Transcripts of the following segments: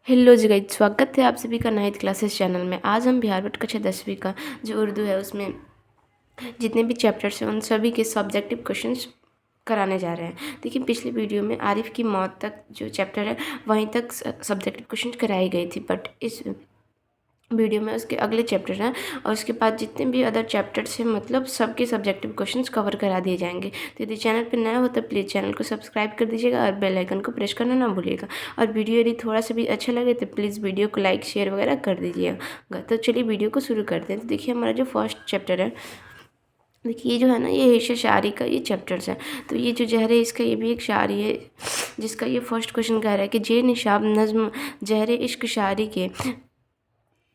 Hello जी guys, स्वागत है आप सभी का नाइन्थ क्लासेस चैनल में। आज हम बिहार बोर्ड कक्षा 10वीं का जो उर्दू है उसमें जितने भी चैप्टर्स हैं उन सभी के सब्जेक्टिव क्वेश्चंस कराने जा रहे हैं। देखिए, पिछली वीडियो में आरिफ की मौत तक जो चैप्टर है वहीं तक सब्जेक्टिव क्वेश्चन कराई गई थी, बट इस वीडियो में उसके अगले चैप्टर हैं और उसके बाद जितने भी अदर चैप्टर्स हैं मतलब सबके सब्जेक्टिव क्वेश्चंस कवर करा दिए जाएंगे। तो यदि चैनल पर नया हो तो प्लीज़ चैनल को सब्सक्राइब कर दीजिएगा और बेल आइकन को प्रेस करना ना भूलिएगा। और वीडियो यदि थोड़ा सा भी अच्छा लगे तो प्लीज़ वीडियो को लाइक शेयर वगैरह कर दीजिएगा। तो चलिए वीडियो को शुरू करते हैं। तो देखिए, हमारा जो फर्स्ट चैप्टर है, देखिए ये जो है ना, ये हिस्सा शायरी का ये चैप्टर्स है। तो ये जो जहर है इसका ये भी एक शायरी है, जिसका ये फर्स्ट क्वेश्चन कह रहा है कि जे निशाब नज़्म जहर इश्क शायरी के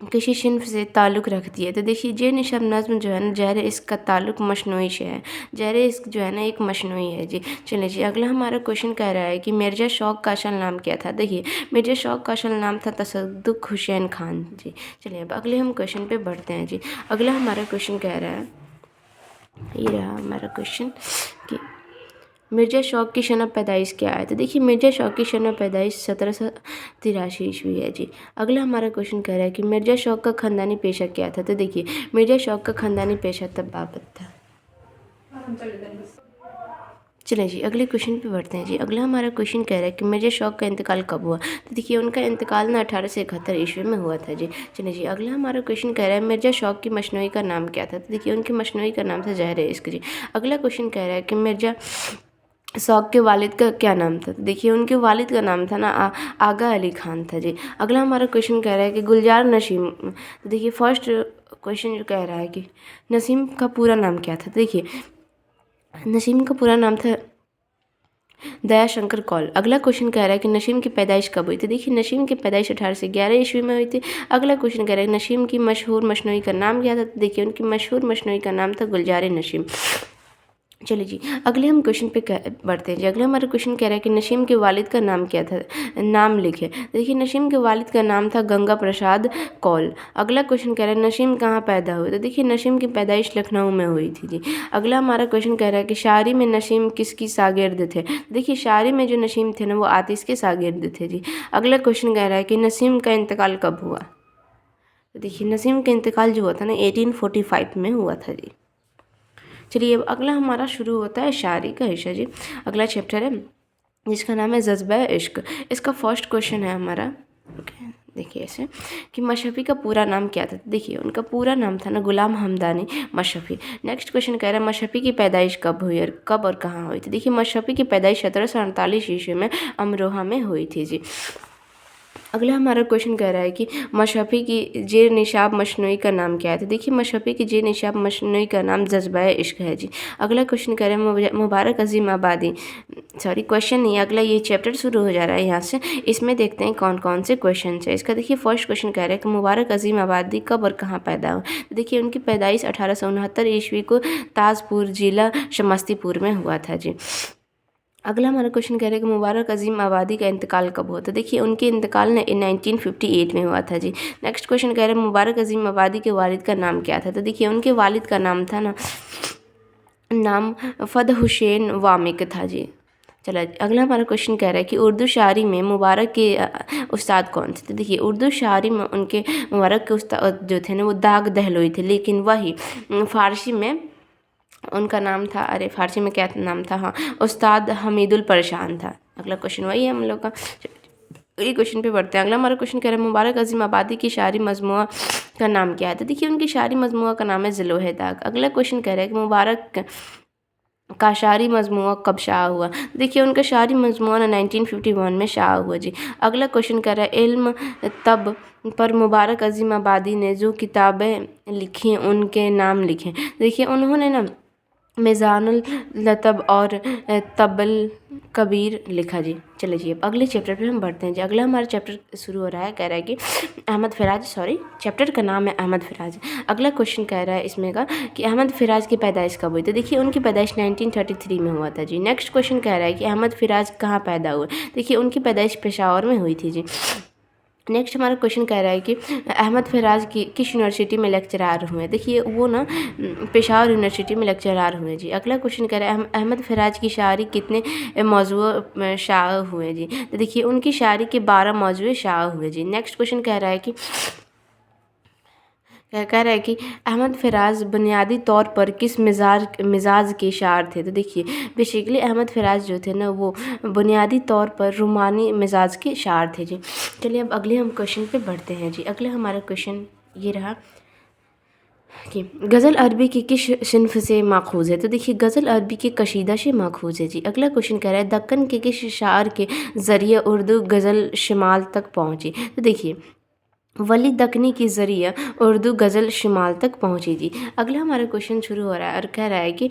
किसी सिन्फ से ताल्लुक़ रखती है। तो देखिए, जे निशाब नज़्म जो है ना, जहर इसका ताल्लुक़ मशनूई से है। जहर इश्क जो है ना एक मशनूई है जी। चलिए जी, अगला हमारा क्वेश्चन कह रहा है कि मिर्ज़ा शौक़ का असल नाम क्या था। देखिए, मिर्ज़ा शौक़ का असल नाम था तसद्दुक़ हुसैन खान जी। चलिए अब अगले हम क्वेश्चन पे बढ़ते हैं जी। अगला हमारा क्वेश्चन कह रहा है, ये रहा हमारा क्वेश्चन कि मिर्ज़ा शौक़ की सन पैदाइश क्या है। तो देखिए, मिर्ज़ा शौक़ की सन पैदाइश 1783 ईस्वी है जी। अगला हमारा क्वेश्चन कह रहा है कि मिर्ज़ा शौक़ का ख़ानदानी पेशा क्या था। तो देखिए, मिर्ज़ा शौक़ का ख़ानदानी पेशा तबाबत था। चलिए जी, अगले क्वेश्चन पे बढ़ते हैं जी। अगला हमारा क्वेश्चन कह रहा है कि मिर्ज़ा शौक़ का इंतकाल कब हुआ। तो देखिए, उनका इंतकाल ना 1871 ईस्वी में हुआ था जी। चलिए जी, अगला हमारा क्वेश्चन कह रहा है मिर्ज़ा शौक़ की मशनूई का नाम क्या था। तो देखिए, उनकी मशनूई का नाम था ज़हर इश्क जी। अगला क्वेश्चन कह रहा है कि मिर्ज़ा शौक़ के वालिद का क्या नाम था। तो देखिए, उनके वालिद का नाम था ना आगा अली खान था जी। अगला हमारा क्वेश्चन कह रहा है कि गुलजार नसीम। तो देखिए, फर्स्ट क्वेश्चन जो कह रहा है कि नसीम का पूरा नाम क्या था। देखिए, नसीम का पूरा नाम था दयाशंकर कौल। अगला क्वेश्चन कह रहा है कि नसीम की पैदाइश कब हुई थी। देखिए, नसीम की पैदाइश 1811 ईस्वी में हुई थी। अगला क्वेश्चन कह रहा है नसीम की मशहूर मशनूई का नाम क्या था। तो देखिए, उनकी मशहूर मशनूई का नाम था गुलजार नसीम। चलिए जी, अगले हम क्वेश्चन पे बढ़ते हैं जी। अगला हमारा क्वेश्चन कह रहा है कि नसीम के वालिद का नाम क्या था, नाम लिखे। देखिए, नसीम के वालिद का नाम था गंगा प्रसाद कौल। अगला क्वेश्चन कह रहा है नसीम कहाँ पैदा हुए। तो देखिए, नसीम की पैदाइश लखनऊ में हुई थी जी। अगला हमारा क्वेश्चन कह रहा है कि शायरी में नसीम किसकी शागिर्द थे। देखिए, शायरी में जो नसीम थे ना वो आतिश के शागिर्द थे जी। अगला क्वेश्चन कह रहा है कि नसीम का इंतकाल कब हुआ। तो देखिए, नसीम का इंतकाल जो हुआ था ना 1845 में हुआ था जी। चलिए अब अगला हमारा शुरू होता है शायरी का हिस्सा जी। अगला चैप्टर है जिसका नाम है जज्बा इश्क। इसका फर्स्ट क्वेश्चन है हमारा, ओके, देखिए ऐसे कि मशरफ़ी का पूरा नाम क्या था। देखिए, उनका पूरा नाम था ना गुलाम हमदानी मशरफ़ी। नेक्स्ट क्वेश्चन कह रहा है मशरफ़ी की पैदाइश कब हुई और कब और कहाँ हुई थी। देखिए, मशरफ़ी की पैदाइश 1748 ईस्वी में अमरोहा में हुई थी जी। अगला हमारा क्वेश्चन कह रहा है कि मशरफ़ी की जे निशाब मशनूई का नाम क्या है। तो देखिए, मशरफ़ी की जे निशाब मशनूई का नाम जज्बा इश्क है जी। अगला क्वेश्चन कह रहे हैं मुबारक अजीम आबादी, सॉरी क्वेश्चन नहीं, अगला ये चैप्टर शुरू हो जा रहा है यहाँ से। इसमें देखते हैं कौन कौन से क्वेश्चन है इसका। देखिए, फर्स्ट क्वेश्चन कह रहा है कि मुबारक अजीम आबादी कब और कहाँ पैदा हुआ। तो देखिए, उनकी पैदाइश 1869 ईस्वी को ताजपुर जिला समस्तीपुर में हुआ था जी। अगला हमारा क्वेश्चन कह रहा है कि मुबारक अजीम आबादी का इंतकाल कब हुआ। तो देखिए, उनके इंतकाल ने 1958 में हुआ था जी। नेक्स्ट क्वेश्चन कह रहे हैं मुबारक अजीम आबादी के वालिद का नाम क्या था। तो देखिए, उनके वालिद का नाम था ना नाम फद हुसैन वामिक था जी। चला, अगला हमारा क्वेश्चन कह रहा है कि उर्दू शायरी में मुबारक के उस्ताद कौन थे। तो देखिए, उर्दू शायरी में उनके मुबारक के उस्ताद जो थे ना वो दाग दहलोई थे, लेकिन वही फ़ारसी में उनका नाम था, अरे फ़ारसी में क्या नाम था, हाँ, उस्ताद हमीदुल परेशान था। अगला क्वेश्चन वही है हम लोग का। ये क्वेश्चन पे बढ़ते हैं। अगला हमारा क्वेश्चन कह रहा है मुबारक अजीम आबादी की शायरी मजमुआ का नाम क्या है। तो देखिए, उनकी शायरी मजमुआ का नाम है ज़िलोहे दाग। अगला क्वेश्चन कह रहा है कि मुबारक का शायरी मजमुआ कब शाया हुआ। देखिए, उनका शायरी मजमुआ 1951 में शाया हुआ जी। अगला क्वेश्चन कह रहा है इल्म तब पर मुबारक अजीम आबादी ने जो किताबें लिखी उनके नाम लिखें। देखिए, उन्होंने ना मिज़ानुल लतब और तबल कबीर लिखा जी। चलिए जी, अब अगले चैप्टर पे हम बढ़ते हैं जी। अगला हमारा चैप्टर शुरू हो रहा है, कह रहा है कि अहमद फ़राज, सॉरी चैप्टर का नाम है अहमद फ़राज। अगला क्वेश्चन कह रहा है इसमें का कि अहमद फ़राज की पैदाइश कब हुई। तो देखिए, उनकी पैदाइश 1933 में हुआ था जी। नेक्स्ट क्वेश्चन कह रहा है कि अहमद फ़राज कहाँ पैदा हुए। देखिए, उनकी पैदाइश पेशावर में हुई थी जी। नेक्स्ट हमारा क्वेश्चन कह रहा है कि अहमद फराज की किस यूनिवर्सिटी में लेक्चरार हुए। देखिए वो ना पेशावर यूनिवर्सिटी में लेक्चरार हुए जी। अगला क्वेश्चन कह रहा है अहमद फराज की शायरी कितने मौज़ूअ शाया हुए जी। तो देखिए उनकी शायरी के 12 मौज़ूअ शाया हुए जी। नेक्स्ट क्वेश्चन कह रहा है कि अहमद फराज बुनियादी तौर पर किस मिजाज के शायर थे। तो देखिए बेसिकली अहमद फराज जो थे ना वो बुनियादी तौर पर रूमानी मिजाज के शायर थे जी। चलिए अब अगले हम क्वेश्चन पे बढ़ते हैं जी। अगला हमारा क्वेश्चन ये रहा कि गज़ल अरबी की किस सिन्फ से माखूज़ है। तो देखिए गज़ल अरबी के कशीदा से माखूज़ है जी। अगला क्वेश्चन कह रहा है दक्कन के किस शायर के ज़रिए उर्दू गज़ल शिमाल तक पहुँची। तो देखिए वली दक्कनी के ज़रिए उर्दू गज़ल शिमाल तक पहुँची जी। अगला हमारा क्वेश्चन शुरू हो रहा है और कह रहा है कि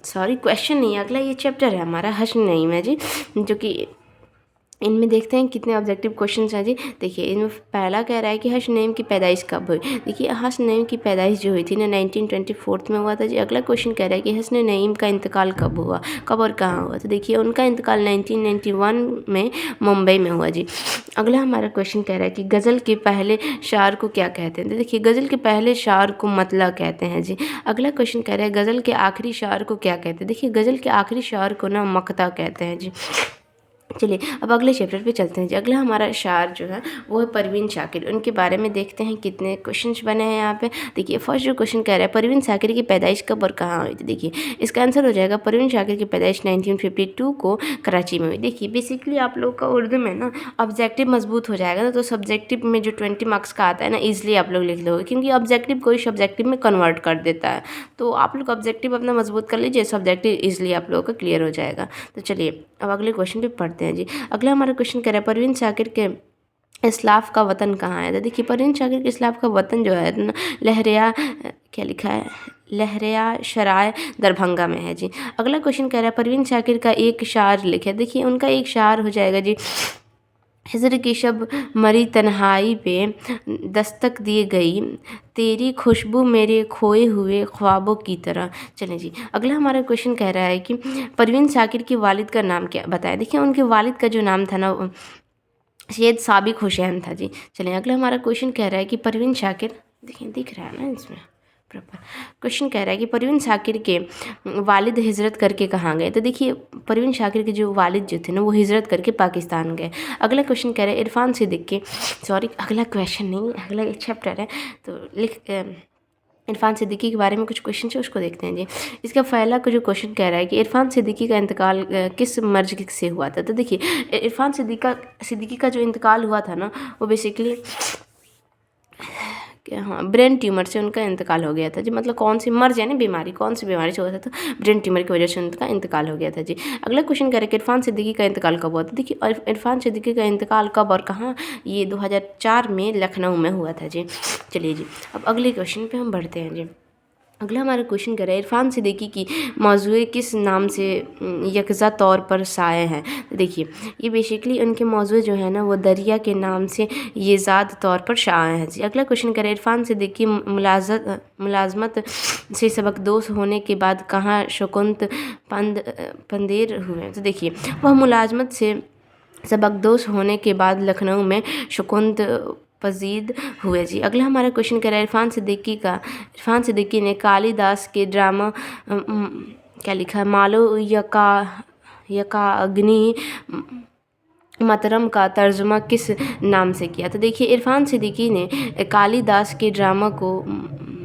सॉरी क्वेश्चन नहीं है, अगला ये चैप्टर है हमारा हश्र नईम है जी, जो कि इनमें देखते हैं कितने ऑब्जेक्टिव क्वेश्चंस हैं जी। देखिए इनमें पहला कह रहा है कि हश्र नईम की पैदाइश कब हुई। देखिए हश्र नईम की पैदाइश जो हुई थी ना 1924 में हुआ था जी। अगला क्वेश्चन कह रहा है कि हश्र नईम का इंतकाल कब हुआ, कब और कहाँ हुआ। तो देखिए उनका इंतकाल 1991 में मुंबई में हुआ जी। अगला हमारा क्वेश्चन कह रहा है कि गज़ल के पहले शायर को क्या कहते हैं। तो देखिए गज़ल के पहले शायर को मतला कहते हैं जी। अगला क्वेश्चन कह रहा है गज़ल के आखिरी शायर को क्या कहते हैं। देखिए गज़ल के आखिरी शायर को ना मक़ता कहते हैं जी। चलिए अब अगले चैप्टर पे चलते हैं जी। अगला हमारा शायर जो है वो है परवीन शाकिर। उनके बारे में देखते हैं कितने क्वेश्चंस बने हैं यहाँ पे। देखिए फर्स्ट जो क्वेश्चन कह रहा है परवीन शाकिर की पैदाइश कब और कहाँ हुई थी। देखिए इसका आंसर हो जाएगा परवीन शाकिर की पैदाइश 1952 को कराची में हुई। देखिए बेसिकली आप लोग का उर्दू में ना ऑब्जेक्टिव मजबूत हो जाएगा ना, तो सब्जेक्टिव में जो 20 मार्क्स का आता है ना ईजिली आप लोग लिख लोगे, क्योंकि ऑब्जेक्टिव कोई सब्जेक्टिव में कन्वर्ट कर देता है। तो आप लोग ऑब्जेक्टिव अपना मजबूत कर लीजिए, सब्जेक्टिव ईजिली आप लोगों का क्लियर हो जाएगा। तो चलिए अब अगले क्वेश्चन पे पढ़ते हैं जी। अगला हमारा क्वेश्चन कह रहा है परवीन शाकिर के इस्लाफ का वतन कहाँ है। तो देखिए परवीन शाकिर के इस्लाफ का वतन जो है ना लहरिया, क्या लिखा है, लहरिया शराय दरभंगा में है जी। अगला क्वेश्चन कह रहा है परवीन शाकिर का एक शायर लिखे। देखिए उनका एक शायर हो जाएगा जी हिजर की शब मरी तन्हाई पे दस्तक दिए गई तेरी खुशबू मेरे खोए हुए ख्वाबों की तरह। चलें जी अगला हमारा क्वेश्चन कह रहा है कि परवीन शाकिर के वालिद का नाम क्या बताया। देखिए उनके वालिद का जो नाम था ना सैयद साबिक हुसैन था जी। चलिए अगला हमारा क्वेश्चन कह रहा है कि परवीन शाकिर, देखिए दिख रहा है ना इसमें प्रॉपर क्वेश्चन कह रहा है कि परवीन शाकिर के वालिद हिजरत करके कहाँ गए। तो देखिए परवीन शाकिर के जो वालिद जो थे ना वो हिजरत करके पाकिस्तान गए। अगला क्वेश्चन कह रहा है इरफान सिद्दीकी, सॉरी अगला क्वेश्चन नहीं अगला एक चैप्टर है, तो इरफान सिद्दीकी के बारे में कुछ क्वेश्चन है उसको देखते हैं जी। इसका पहला जो क्वेश्चन कह रहा है कि इरफान सिद्दीकी का इंतकाल किस मर्ज से हुआ था। तो देखिए इरफान सिद्दीकी का जो इंतकाल हुआ था ना वो बेसिकली हाँ ब्रेन ट्यूमर से उनका इंतकाल हो गया था जी। मतलब कौन सी मर्ज है ना बीमारी, कौन सी बीमारी से हुआ था, तो ब्रेन ट्यूमर की वजह से उनका इंतकाल हो गया था जी। अगला क्वेश्चन कह रहे कि इरफान सिद्दीकी का इंतकाल कब हुआ था। देखिए इरफान सिद्दीकी का इंतकाल कब और कहाँ, ये 2004 में लखनऊ में हुआ था जी। चलिए जी अब अगले क्वेश्चन पे हम बढ़ते हैं जी। अगला हमारा क्वेश्चन कर रहा है इरफान सिद्दीकी की मौज़ूए किस नाम से यकज़ा तौर पर शाये हैं। देखिए ये बेसिकली उनके मौज़ूए जो है ना वो दरिया के नाम से ये ज़ाद तौर पर शाये हैं जी। अगला क्वेश्चन कर रहा है इरफान सिद्दीकी मुलाजमत से सबकदोश होने के बाद कहाँ शकुंत पंदेर हुए। तो देखिए वह मुलाजमत से सबकदोश होने के बाद लखनऊ में शकुंत पजीद हुए जी। अगला हमारा क्वेश्चन कह रहा है इरफान सिद्दीकी ने कालिदास के ड्रामा क्या लिखा है मालो यका अग्नि मतरम का तर्जुमा किस नाम से किया। तो देखिए इरफान सिद्दीकी ने कालिदास के ड्रामा को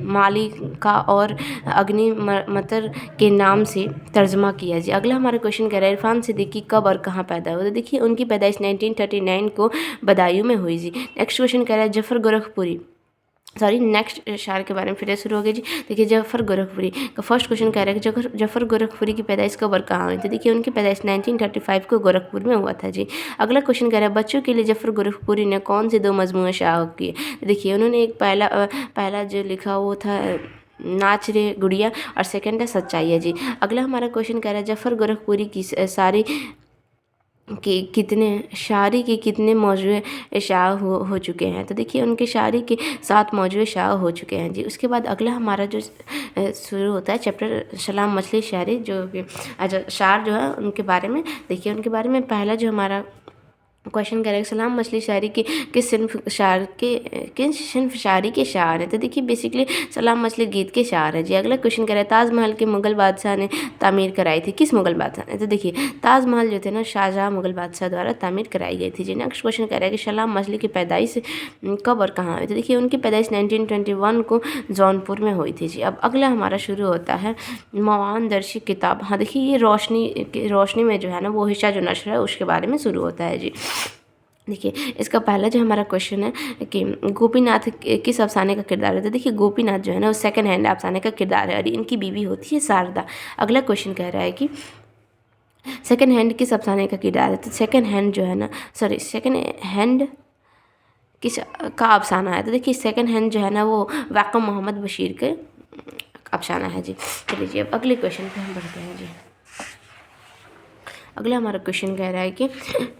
मालिका और अग्नि मतर के नाम से तर्जुमा किया जी। अगला हमारा क्वेश्चन कह रहा है इरफान सिद्दीकी कब और कहाँ पैदा हुआ। तो देखिए उनकी पैदाइश 1939 को बदायूं में हुई जी। नेक्स्ट क्वेश्चन कह रहा है जफ़र गोरखपुरी, सॉरी नेक्स्ट शायर के बारे में फिर शुरू हो गया जी। देखिए जफ़र गोरखपुरी का फर्स्ट क्वेश्चन कह रहा है कि जफ़र गोरखपुरी की पैदाइश कब और कहाँ हुई थी। देखिए उनकी पैदाइश 1935 को गोरखपुर में हुआ था जी। अगला क्वेश्चन कह रहा है बच्चों के लिए जफ़र गोरखपुरी ने कौन से 2 मजमूए शाया किए। देखिए उन्होंने एक पहला जो लिखा वो था नाच रे गुड़िया और सेकेंड है सच्चाई है जी। अगला हमारा क्वेश्चन कह रहा है जफ़र गोरखपुरी की शायरी के कितने मौज़ूए शाया हो चुके हैं। तो देखिए उनके शायरी के 7 मौज़ूए शाया हो चुके हैं जी। उसके बाद अगला हमारा जो शुरू होता है चैप्टर सलाम मछली शायरी, जो शायर जो है उनके बारे में देखिए उनके बारे में पहला जो हमारा क्वेश्चन कह रहा है सलाम मछली शायरी के किस सिन्फ शायरी के शायर हैं। तो देखिए बेसिकली सलाम मछली गीत के शायर है जी। अगला क्वेश्चन कह रहा है ताजमहल के मुगल बादशाह ने तामीर कराई थी, किस मुगल बादशाह ने। तो देखिए ताजमहल जो थे ना शाहजहाँ मुगल बादशाह द्वारा तामीर कराई गई थी जी। नेक्स्ट क्वेश्चन कह रहा है कि सलाम मछली की पैदाइश कब और कहाँ हुई। तो देखिए उनकी पैदाइश 1921 को जौनपुर में हुई थी जी। अब अगला हमारा शुरू होता है मवान दर्शी किताब। हाँ देखिए ये रोशनी में जो है ना वो हिस्सा जो नशर है उसके बारे में शुरू होता है जी। देखिए इसका पहला जो हमारा क्वेश्चन है कि गोपीनाथ किस अफसाने का किरदार है। तो देखिए गोपीनाथ जो है ना वो सेकंड हैंड अफसाने का किरदार है और इनकी बीवी होती है शारदा। अगला क्वेश्चन कह रहा है कि सेकंड हैंड किस अफसाने का किरदार है। तो सेकंड हैंड किस का अफसाना है। तो देखिए सेकंड हैंड जो है ना वो वाक़ा मोहम्मद बशीर के अफसाना है जी। चलिए जी अब अगले क्वेश्चन पे हम बढ़ते हैं जी। अगला हमारा क्वेश्चन कह रहा है कि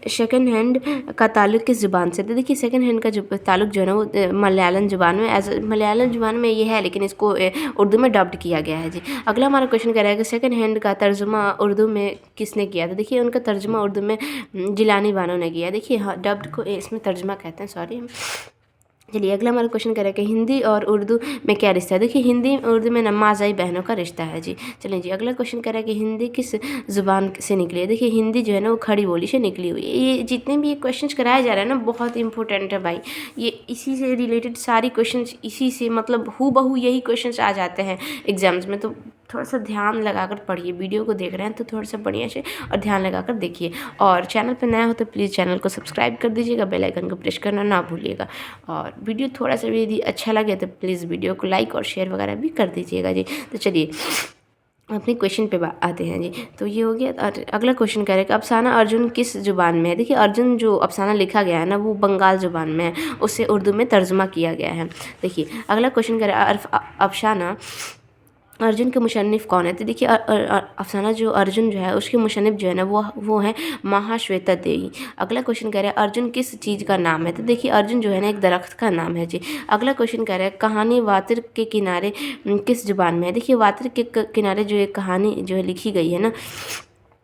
सेकंड हैंड का ताल्लुक किस ज़ुबान से। तो देखिए सेकंड हैंड का जो ताल्लुक जो है ना वो मलयालम ज़ुबान में मलयालम ज़ुबान में ये है, लेकिन इसको उर्दू में डब्ड किया गया है जी। अगला हमारा क्वेश्चन कह रहा है कि सेकंड हैंड का तर्जुमा उर्दू में किसने किया। तो देखिए उनका तर्जुमा उर्दू में जिलानी बानो ने किया। देखिए हाँ डब्ड को इसमें तर्जुमा कहते हैं, सॉरी। चलिए अगला हमारा क्वेश्चन कह रहा है कि हिंदी और उर्दू में क्या रिश्ता है। देखिए हिंदी उर्दू में नमाज़ाई बहनों का रिश्ता है जी। चलिए जी अगला क्वेश्चन कह रहा है कि हिंदी किस ज़ुबान से निकली है। देखिए हिंदी जो है ना वो खड़ी बोली से निकली हुई है। ये जितने भी ये क्वेश्चन कराए जा रहे हैं ना बहुत इंपॉर्टेंट है भाई। ये इसी से रिलेटेड सारी क्वेश्चन इसी से मतलब हूबहू यही क्वेश्चन आ जाते हैं एग्जाम्स में। तो थोड़ा सा ध्यान लगाकर पढ़िए, वीडियो को देख रहे हैं तो थोड़ा सा बढ़िया से और ध्यान लगाकर देखिए। और चैनल पर नया हो तो प्लीज़ चैनल को सब्सक्राइब कर दीजिएगा, बेल आइकन को प्रेस करना ना भूलिएगा। और वीडियो थोड़ा सा भी यदि अच्छा लगे तो प्लीज़ वीडियो को लाइक और शेयर वगैरह भी कर दीजिएगा जी। तो चलिए अपने क्वेश्चन पे आते हैं जी। तो ये हो गया। और अगला क्वेश्चन कह रहा है कि अफसाना अर्जुन किस ज़ुबान में है। देखिए अर्जुन जो अफसाना लिखा गया है ना वो बंगाल ज़ुबान में है, उससे उर्दू में तर्जुमा किया गया है। देखिए अगला क्वेश्चन कह रहा है अफसाना अर्जुन के मुसन्निफ़ कौन है। तो देखिए अफसाना जो अर्जुन जो है उसके मुसन्निफ़ जो है ना वो है महाश्वेता देवी। अगला क्वेश्चन कह रहा है अर्जुन किस चीज़ का नाम है। तो देखिए अर्जुन जो है ना एक दरख्त का नाम है जी। अगला क्वेश्चन कह रहा है कहानी वातिर के किनारे किस ज़ुबान में है। देखिए वातिर के किनारे जो एक कहानी जो है लिखी गई है ना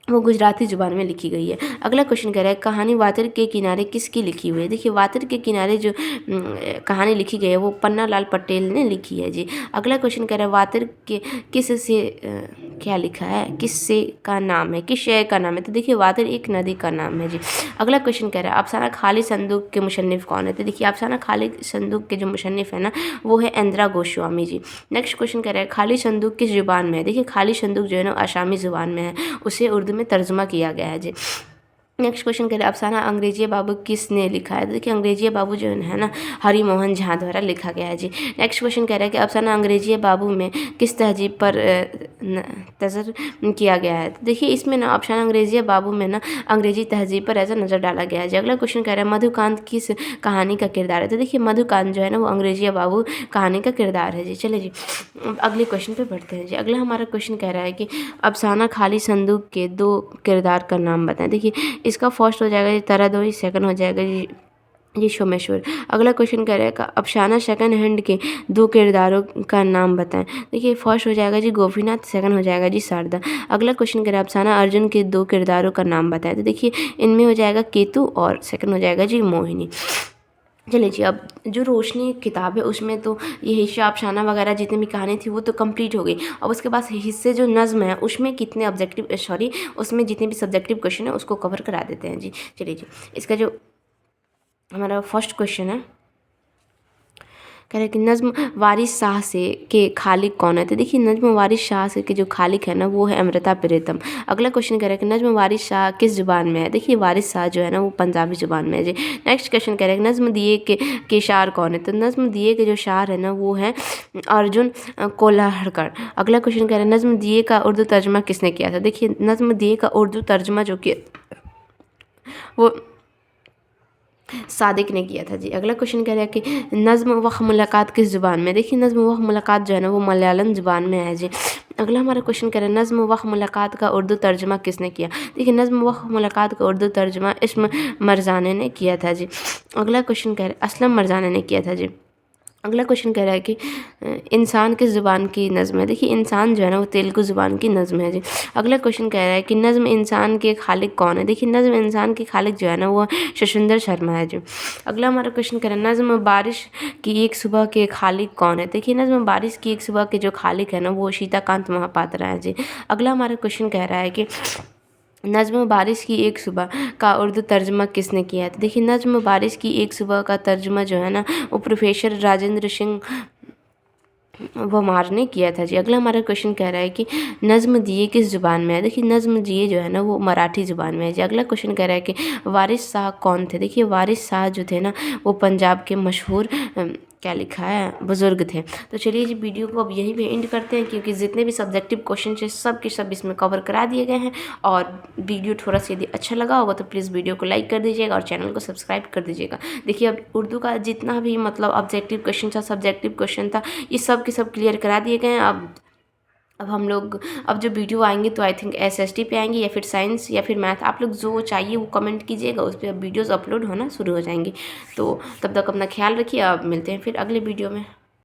वो गुजराती ज़ुबान में लिखी गई है। अगला क्वेश्चन कह रहा है कहानी वातिर के किनारे किसकी लिखी हुई है। देखिए वातिर के किनारे जो कहानी लिखी गई है वो पन्ना लाल पटेल ने लिखी है जी। अगला क्वेश्चन कह रहा है वातिर के किस से क्या लिखा है, किस से का नाम है, किस शहर का नाम है। तो देखिए वातिर एक नदी का नाम है जी। अगला क्वेश्चन कह रहा है अफसाना खाली संदूक के मुसन्निफ़ कौन है। तो देखिए अफसाना खाली संदूक के जो मुसन्निफ़ है ना वो है इंदिरा गोस्वामी जी। नेक्स्ट क्वेश्चन कह रहा है खाली संदूक किस ज़ुबान में है। देखिए खाली संदूक जो है ना आसामी ज़ुबान में है, उसे उर्दू में तर्जुमा किया गया है जी। नेक्स्ट क्वेश्चन कह रहे हैं अफसाना अंग्रेजी बाबू किसने लिखा है। तो देखिए अंग्रेजी बाबू जो है ना हरि मोहन झा द्वारा लिखा गया है जी। नेक्स्ट क्वेश्चन कह रहा है कि अफसाना अंग्रेजी बाबू में किस तहजीब पर नज़र किया गया है। तो देखिए इसमें ना अफसाना अंग्रेजी बाबू में ना अंग्रेजी तहजीब पर ऐसा नज़र डाला गया है जी। अगला क्वेश्चन कह रहा है मधुकांत किस कहानी का किरदार है। तो देखिए मधुकांत जो है ना वो अंग्रेजी बाबू कहानी का किरदार है जी। चलिए जी अगले क्वेश्चन पर बढ़ते हैं जी। अगला हमारा क्वेश्चन कह रहा है कि अफसाना खाली संदूक के 2 किरदार का नाम बताएं। देखिए इसका फर्स्ट हो जाएगा जी तारादोई, सेकंड हो जाएगा जी सोमेश्वर। अगला क्वेश्चन कह रहा है अफसाना सेकंड हैंड के 2 किरदारों का नाम बताएं। देखिए फर्स्ट हो जाएगा जी गोपीनाथ, सेकंड हो जाएगा जी शारदा। अगला क्वेश्चन कह रहा है अफसाना अर्जुन के 2 किरदारों का नाम बताएं। तो देखिए इनमें हो जाएगा केतु और सेकंड हो जाएगा जी मोहिनी। चलिए जी अब जो रोशनी किताब है उसमें तो ये हिस्सा अफसाना वगैरह जितनी भी कहानी थी वो तो कंप्लीट हो गई। अब उसके बाद हिस्से जो नज़्म है उसमें कितने उसमें जितने भी सब्जेक्टिव क्वेश्चन है उसको कवर करा देते हैं जी। चलिए जी इसका जो हमारा फर्स्ट क्वेश्चन है कह रहे हैं कि नज़्म वारिस शाह से के खालिक कौन है। तो देखिए नज़्म वारिस शाह से के जो खालिक है ना वो है अमृता प्रीतम। अगला क्वेश्चन कह रहा है कि नज़्म वारिस शाह किस ज़ुबान में है। देखिए वारिस शाह जो है ना वो पंजाबी ज़ुबान में है जी। नेक्स्ट क्वेश्चन कह रहा है कि नज़्म दिए के शार कौन है। तो नज़्म दिए के जो शार है ना वो है अर्जुन कोल्हड़कर। अगला क्वेश्चन कह रहा है नज़्म दिए का उर्दू तर्जुमा किसने किया था। देखिए नज़्म दिए का उर्दू तर्जुमा जो किया वो सादिक ने किया था जी। अगला क्वेश्चन कह रहा है कि नज़्म व मुलाकात किस ज़ुबान में। देखिए नज़्म व मुलाकात जो है ना वो मलयालम ज़ुबान में है जी। अगला हमारा क्वेश्चन कह रहा है नज़्म व मुलाकात का उर्दू तर्जुमा किसने किया। देखिए नज़्म व मुलाकात का उर्दू तर्जुमा इस्म मरजाने ने किया था जी। अगला क्वेश्चन कह रहा है असलम मरजाने ने किया था जी। अगला क्वेश्चन कह रहा है कि इंसान किस ज़ुबान की नज़्म है। देखिए इंसान जो है ना वो तेलुगु ज़ुबान की नज़्म है जी। अगला क्वेश्चन कह रहा है कि नज़्म इंसान के खालिक कौन है। देखिए नज़्म इंसान के खालिक जो है ना वो शशिंदर शर्मा है जी। अगला हमारा क्वेश्चन कह रहा है नज़्म बारिश की एक सुबह के खालिक कौन है। देखिए नज़्म बारिश की एक सुबह के जो खालिक है ना वो सीताकांत महापात्रा है जी। अगला हमारा क्वेश्चन कह रहा है कि नज़्म बारिश की एक सुबह का उर्दू तर्जुमा किसने किया है। तो देखिए नज़्म बारिश की एक सुबह का तर्जुमा जो है ना वो प्रोफेसर राजेंद्र सिंह वमार ने किया था जी। अगला हमारा क्वेश्चन कह रहा है कि नज़्म दिए किस ज़ुबान में है। देखिए नज़्म दिए जो है ना वो मराठी ज़ुबान में है जी। अगला क्वेश्चन कह रहा है कि वारिस शाह कौन थे। देखिए वारिस शाह जो थे ना वो पंजाब के मशहूर क्या लिखा है बुज़ुर्ग थे। तो चलिए जी वीडियो को अब यहीं पे एंड करते हैं, क्योंकि जितने भी सब्जेक्टिव क्वेश्चन है सब के सब इसमें कवर करा दिए गए हैं। और वीडियो थोड़ा सा यदि अच्छा लगा होगा तो प्लीज़ वीडियो को लाइक कर दीजिएगा और चैनल को सब्सक्राइब कर दीजिएगा। देखिए अब उर्दू का जितना भी मतलब ऑब्जेक्टिव क्वेश्चन था, सब्जेक्टिव क्वेश्चन था, ये सब के सब क्लियर करा दिए गए हैं। अब हम लोग अब जो वीडियो आएंगे तो आई थिंक एसएसटी पे आएंगे या फिर साइंस या फिर मैथ। आप लोग जो चाहिए वो कमेंट कीजिएगा, उस पर अब वीडियोज़ अपलोड होना शुरू हो जाएंगी। तो तब तक अपना ख्याल रखिए। अब मिलते हैं फिर अगले वीडियो में।